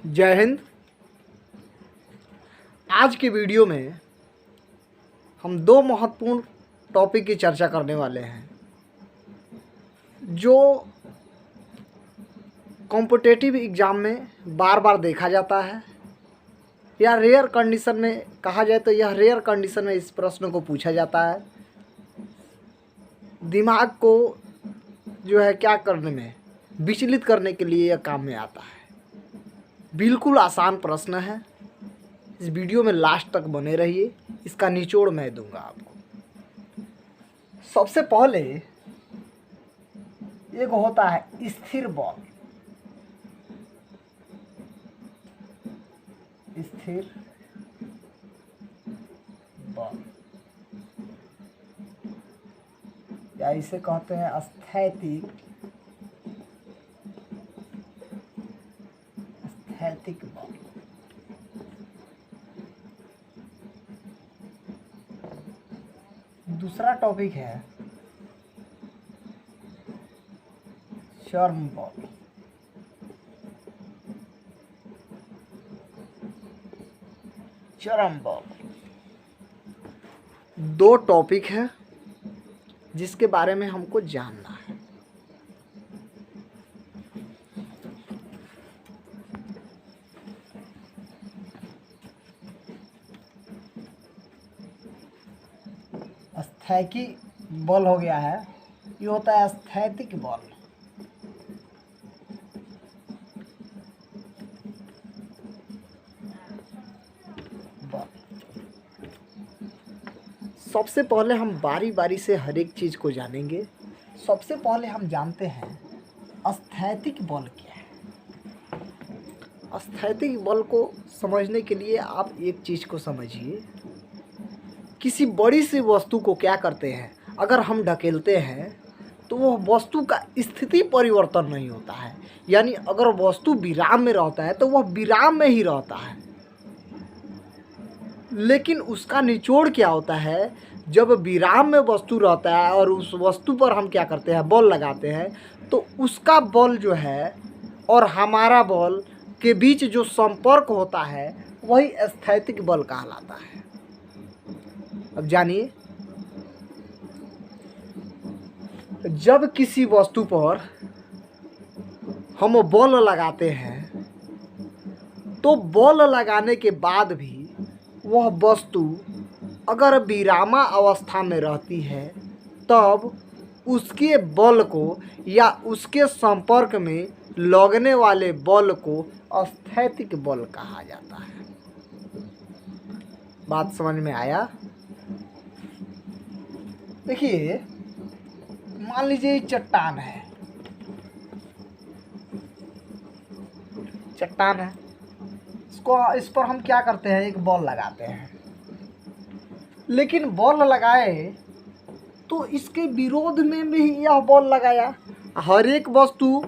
जय हिंद। आज के वीडियो में हम दो महत्वपूर्ण टॉपिक की चर्चा करने वाले हैं जो कॉम्पिटिटिव एग्ज़ाम में बार बार देखा जाता है या रेयर कंडीशन में कहा जाए तो यह रेयर कंडीशन में इस प्रश्न को पूछा जाता है। दिमाग को जो है क्या करने में विचलित करने के लिए यह काम में आता है। बिल्कुल आसान प्रश्न है। इस वीडियो में लास्ट तक बने रहिए, इसका निचोड़ मैं दूंगा आपको। सबसे पहले एक होता है स्थिर बॉल। स्थिर बॉल या इसे कहते हैं स्थैतिक बॉल। दूसरा टॉपिक है चर्म बॉल। चरम बॉल दो टॉपिक है जिसके बारे में हमको जानना है। स्थैतिक बॉल हो गया है, ये होता है स्थैतिक बॉल। सबसे पहले हम बारी बारी से हर एक चीज़ को जानेंगे। सबसे पहले हम जानते हैं स्थैतिक बल क्या है। स्थैतिक बल को समझने के लिए आप एक चीज़ को समझिए। किसी बड़ी सी वस्तु को क्या करते हैं, अगर हम ढकेलते हैं तो वह वस्तु का स्थिति परिवर्तन नहीं होता है। यानी अगर वस्तु विराम में रहता है तो वह विराम में ही रहता है। लेकिन उसका निचोड़ क्या होता है, जब विराम में वस्तु रहता है और उस वस्तु पर हम क्या करते हैं, बल लगाते हैं, तो उसका बल जो है और हमारा बल के बीच जो संपर्क होता है वही स्थैतिक बल कहलाता है। अब जानिए, जब किसी वस्तु पर हम बल लगाते हैं तो बल लगाने के बाद भी वह वस्तु अगर विरामा अवस्था में रहती है तब उसके बल को या उसके संपर्क में लगने वाले बल को स्थैतिक बल कहा जाता है। बात समझ में आया? देखिए, मान लीजिए चट्टान है। चट्टान है, इस पर हम क्या करते हैं, एक बॉल लगाते हैं। लेकिन बॉल लगाए तो इसके विरोध में भी यह बॉल लगाया। हर एक वस्तु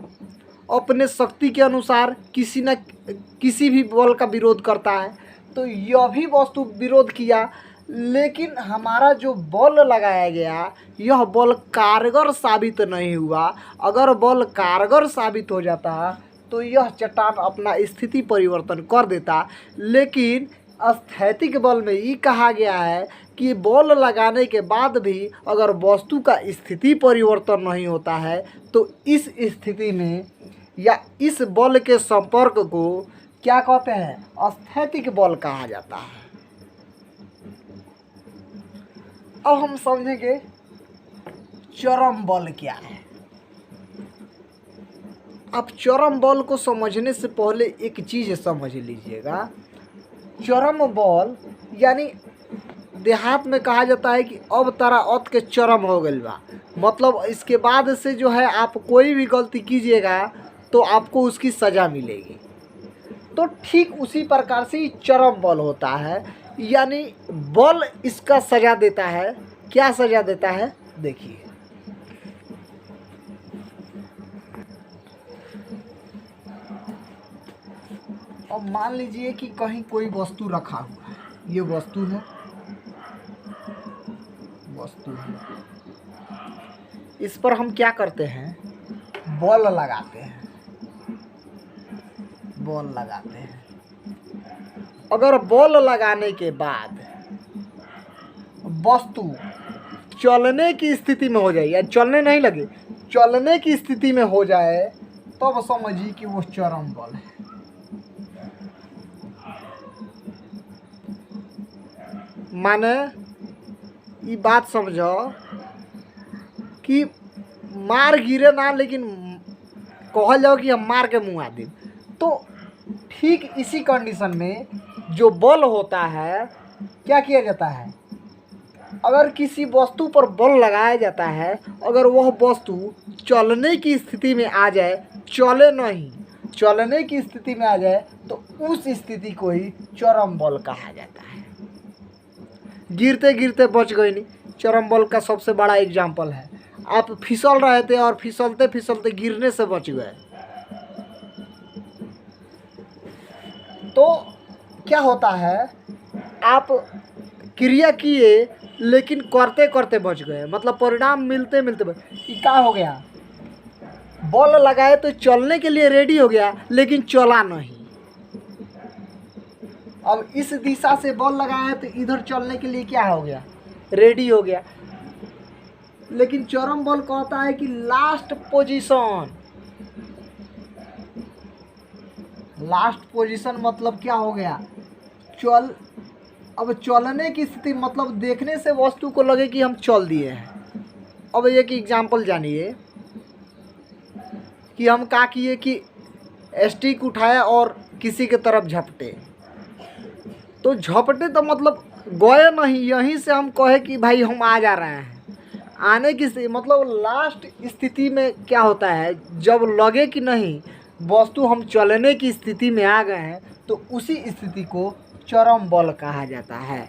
अपने शक्ति के अनुसार किसी भी बॉल का विरोध करता है, तो यह भी वस्तु विरोध किया। लेकिन हमारा जो बॉल लगाया गया यह बॉल कारगर साबित नहीं हुआ। अगर बॉल कारगर साबित हो जाता तो यह चट्टान अपना स्थिति परिवर्तन कर देता। लेकिन स्थैतिक बल में ये कहा गया है कि बॉल लगाने के बाद भी अगर वस्तु का स्थिति परिवर्तन नहीं होता है तो इस स्थिति में या इस बल के संपर्क को क्या कहते हैं, स्थैतिक बल कहा जाता है। अब हम समझेंगे चरम बल क्या है। अब चरम बल को समझने से पहले एक चीज़ समझ लीजिएगा। चरम बल यानी देहात में कहा जाता है कि अब तारा अत के चरम हो गई बा। मतलब इसके बाद से जो है आप कोई भी गलती कीजिएगा तो आपको उसकी सज़ा मिलेगी। तो ठीक उसी प्रकार से ही चरम बल होता है। यानी बल इसका सज़ा देता है। क्या सज़ा देता है, देखिए। अब मान लीजिए कि कहीं कोई वस्तु रखा हुआ है। ये वस्तु है, इस पर हम क्या करते हैं, बल लगाते हैं। बॉल लगाते हैं। अगर बॉल लगाने के बाद वस्तु चलने की स्थिति में हो जाए, या चलने नहीं लगे, चलने की स्थिति में हो जाए, तब समझिए कि वो चरम बल है। माने ये बात समझो कि मार गिरे ना, लेकिन कहल जाओ कि हम मार के मुँह दें, तो ठीक इसी कंडीशन में जो बल होता है क्या किया जाता है, अगर किसी वस्तु पर बल लगाया जाता है, अगर वह वस्तु चलने की स्थिति में आ जाए, चले नहीं, चलने की स्थिति में आ जाए, तो उस स्थिति को ही चरम बल कहा जाता है। गिरते गिरते बच गई नहीं, चरम बल का सबसे बड़ा एग्जाम्पल है। आप फिसल रहे थे और फिसलते फिसलते गिरने से बच गए, तो क्या होता है, आप क्रिया किए लेकिन करते करते बच गए, मतलब परिणाम मिलते मिलते ये क्या हो गया, बॉल लगाए तो चलने के लिए रेडी हो गया लेकिन चला नहीं। अब इस दिशा से बॉल लगाया तो इधर चलने के लिए क्या हो गया, रेडी हो गया, लेकिन चरम बल कहता है कि लास्ट पोजीशन, लास्ट पोजीशन मतलब क्या हो गया, अब चलने की स्थिति मतलब देखने से वस्तु को लगे कि हम चल दिए हैं। अब एक एग्जाम्पल जानिए कि हम क्या किए कि स्टिक उठाया और किसी के तरफ झपटे, तो झपटे तो मतलब गए नहीं, यहीं से हम कहे कि भाई हम आ जा रहे हैं, आने की मतलब लास्ट स्थिति में क्या होता है, जब लगे कि नहीं वस्तु हम चलने की स्थिति में आ गए हैं, तो उसी स्थिति को चरम बल कहा जाता है।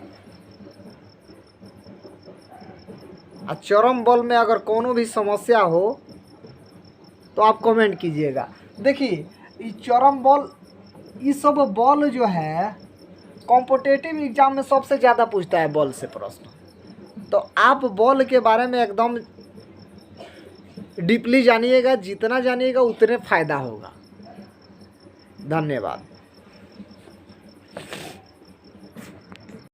और चरम बल में अगर कोनो भी समस्या हो तो आप कमेंट कीजिएगा। देखिए ये चरम बल, ये सब बल जो है कॉम्पिटिटिव एग्जाम में सबसे ज़्यादा पूछता है बल से प्रश्न, तो आप बल के बारे में एकदम डीपली जानिएगा, जितना जानिएगा उतने फ़ायदा होगा। धन्यवाद।